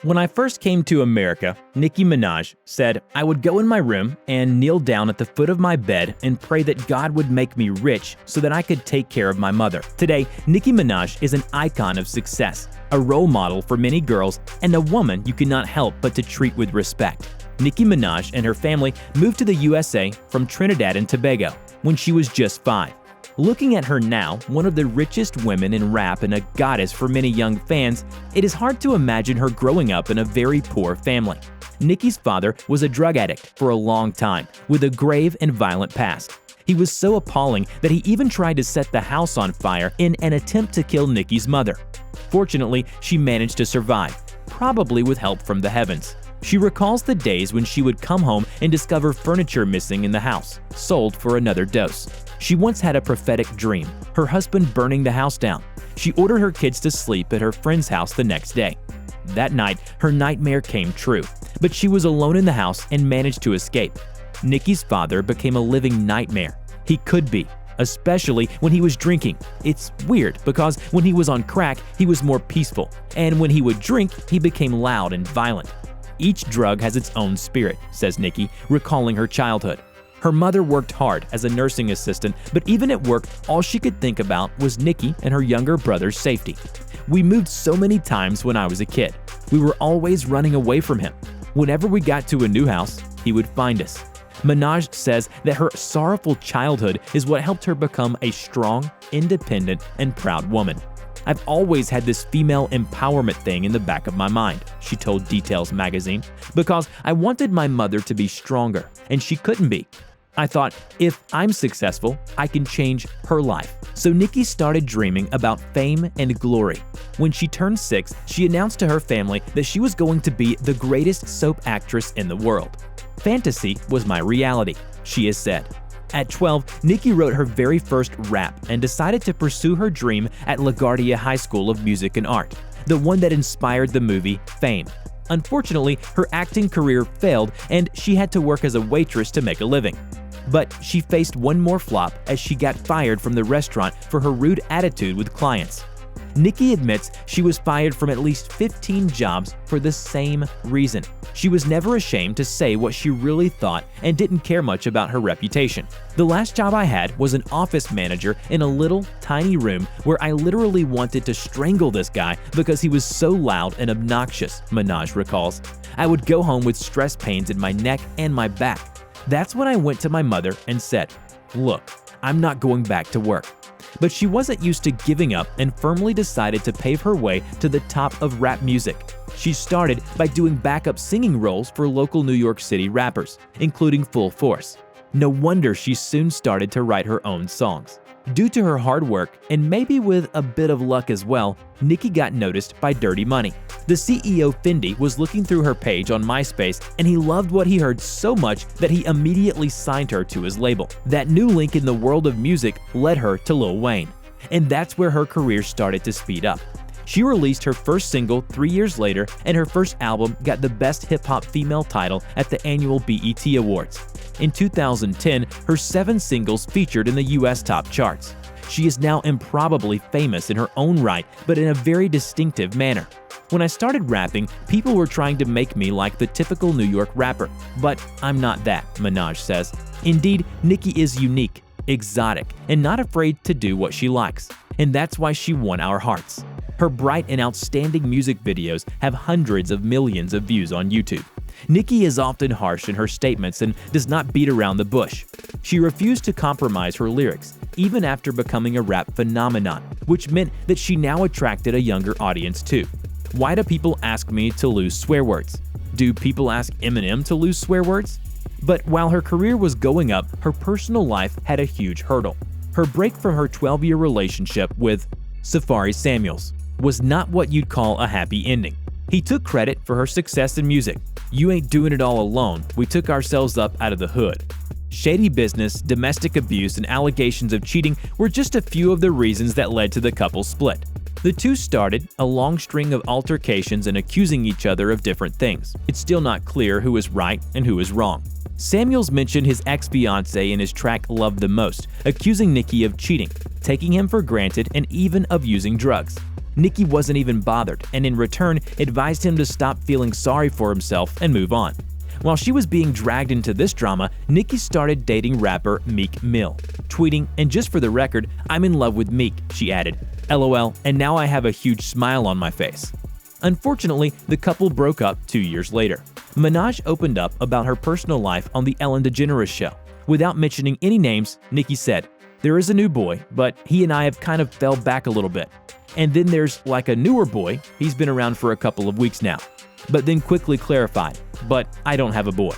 When I first came to America, Nicki Minaj said, "I would go in my room and kneel down at the foot of my bed and pray that God would make me rich so that I could take care of my mother." Today, Nicki Minaj is an icon of success, a role model for many girls, and a woman you cannot help but to treat with respect. Nicki Minaj and her family moved to the USA from Trinidad and Tobago when she was just 5. Looking at her now, one of the richest women in rap and a goddess for many young fans, it is hard to imagine her growing up in a very poor family. Nicki's father was a drug addict for a long time, with a grave and violent past. He was so appalling that he even tried to set the house on fire in an attempt to kill Nicki's mother. Fortunately, she managed to survive, probably with help from the heavens. She recalls the days when she would come home and discover furniture missing in the house, sold for another dose. She once had a prophetic dream, her husband burning the house down. She ordered her kids to sleep at her friend's house the next day. That night, her nightmare came true, but she was alone in the house and managed to escape. Nicki's father became a living nightmare. He could be, especially when he was drinking. It's weird because when he was on crack, he was more peaceful, and when he would drink, he became loud and violent. Each drug has its own spirit, says Nicki, recalling her childhood. Her mother worked hard as a nursing assistant, but even at work, all she could think about was Nicki and her younger brother's safety. "We moved so many times when I was a kid. We were always running away from him. Whenever we got to a new house, he would find us." Minaj says that her sorrowful childhood is what helped her become a strong, independent, and proud woman. "I've always had this female empowerment thing in the back of my mind," she told Details magazine, "because I wanted my mother to be stronger, and she couldn't be. I thought, if I'm successful, I can change her life." So Nicki started dreaming about fame and glory. When she turned 6, she announced to her family that she was going to be the greatest soap actress in the world. "Fantasy was my reality," she has said. At 12, Nicki wrote her very first rap and decided to pursue her dream at LaGuardia High School of Music and Art, the one that inspired the movie Fame. Unfortunately, her acting career failed and she had to work as a waitress to make a living. But she faced one more flop as she got fired from the restaurant for her rude attitude with clients. Nicki admits she was fired from at least 15 jobs for the same reason. She was never ashamed to say what she really thought and didn't care much about her reputation. "The last job I had was an office manager in a little, tiny room where I literally wanted to strangle this guy because he was so loud and obnoxious," Minaj recalls. "I would go home with stress pains in my neck and my back. That's when I went to my mother and said, 'Look, I'm not going back to work.'" But she wasn't used to giving up and firmly decided to pave her way to the top of rap music. She started by doing backup singing roles for local New York City rappers, including Full Force. No wonder she soon started to write her own songs. Due to her hard work, and maybe with a bit of luck as well, Nicki got noticed by Dirty Money. The CEO Fendi was looking through her page on MySpace and he loved what he heard so much that he immediately signed her to his label. That new link in the world of music led her to Lil Wayne, and that's where her career started to speed up. She released her first single 3 years later, and her first album got the Best Hip Hop Female title at the annual BET Awards. In 2010, her 7 singles featured in the US top charts. She is now improbably famous in her own right, but in a very distinctive manner. "When I started rapping, people were trying to make me like the typical New York rapper, but I'm not that," Minaj says. Indeed, Nicki is unique, exotic, and not afraid to do what she likes, and that's why she won our hearts. Her bright and outstanding music videos have hundreds of millions of views on YouTube. Nicki is often harsh in her statements and does not beat around the bush. She refused to compromise her lyrics, even after becoming a rap phenomenon, which meant that she now attracted a younger audience too. "Why do people ask me to lose swear words? Do people ask Eminem to lose swear words?" But while her career was going up, her personal life had a huge hurdle. Her break from her 12-year relationship with Safaree Samuels was not what you'd call a happy ending. He took credit for her success in music. "You ain't doing it all alone. We took ourselves up out of the hood." Shady business, domestic abuse, and allegations of cheating were just a few of the reasons that led to the couple's split. The two started a long string of altercations and accusing each other of different things. It's still not clear who is right and who is wrong. Samuels mentioned his ex-fiancée in his track Love the Most, accusing Nicki of cheating, taking him for granted, and even of using drugs. Nicki wasn't even bothered and in return advised him to stop feeling sorry for himself and move on. While she was being dragged into this drama, Nicki started dating rapper Meek Mill, tweeting, "And just for the record, I'm in love with Meek," she added. "LOL, and now I have a huge smile on my face." Unfortunately, the couple broke up 2 years later. Minaj opened up about her personal life on The Ellen DeGeneres Show. Without mentioning any names, Nicki said, "There is a new boy, but he and I have kind of fell back a little bit. And then there's like a newer boy, he's been around for a couple of weeks now." But then quickly clarified, "But I don't have a boy."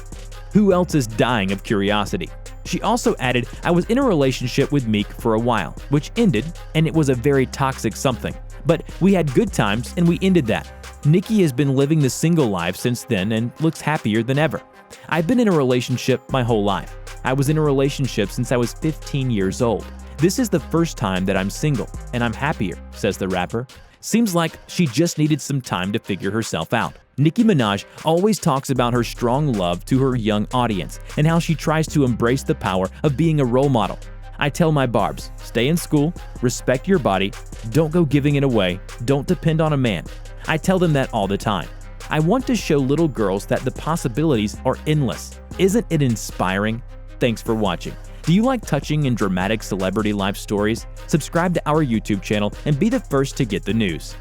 Who else is dying of curiosity? She also added, "I was in a relationship with Meek for a while, which ended, and it was a very toxic something. But we had good times and we ended that. Nicki has been living the single life since then and looks happier than ever. I've been in a relationship my whole life. I was in a relationship since I was 15 years old. This is the first time that I'm single, and I'm happier," says the rapper. Seems like she just needed some time to figure herself out. Nicki Minaj always talks about her strong love to her young audience and how she tries to embrace the power of being a role model. "I tell my barbs, stay in school, respect your body, don't go giving it away, don't depend on a man. I tell them that all the time. I want to show little girls that the possibilities are endless. Isn't it inspiring?" Thanks for watching. Do you like touching and dramatic celebrity life stories? Subscribe to our YouTube channel and be the first to get the news.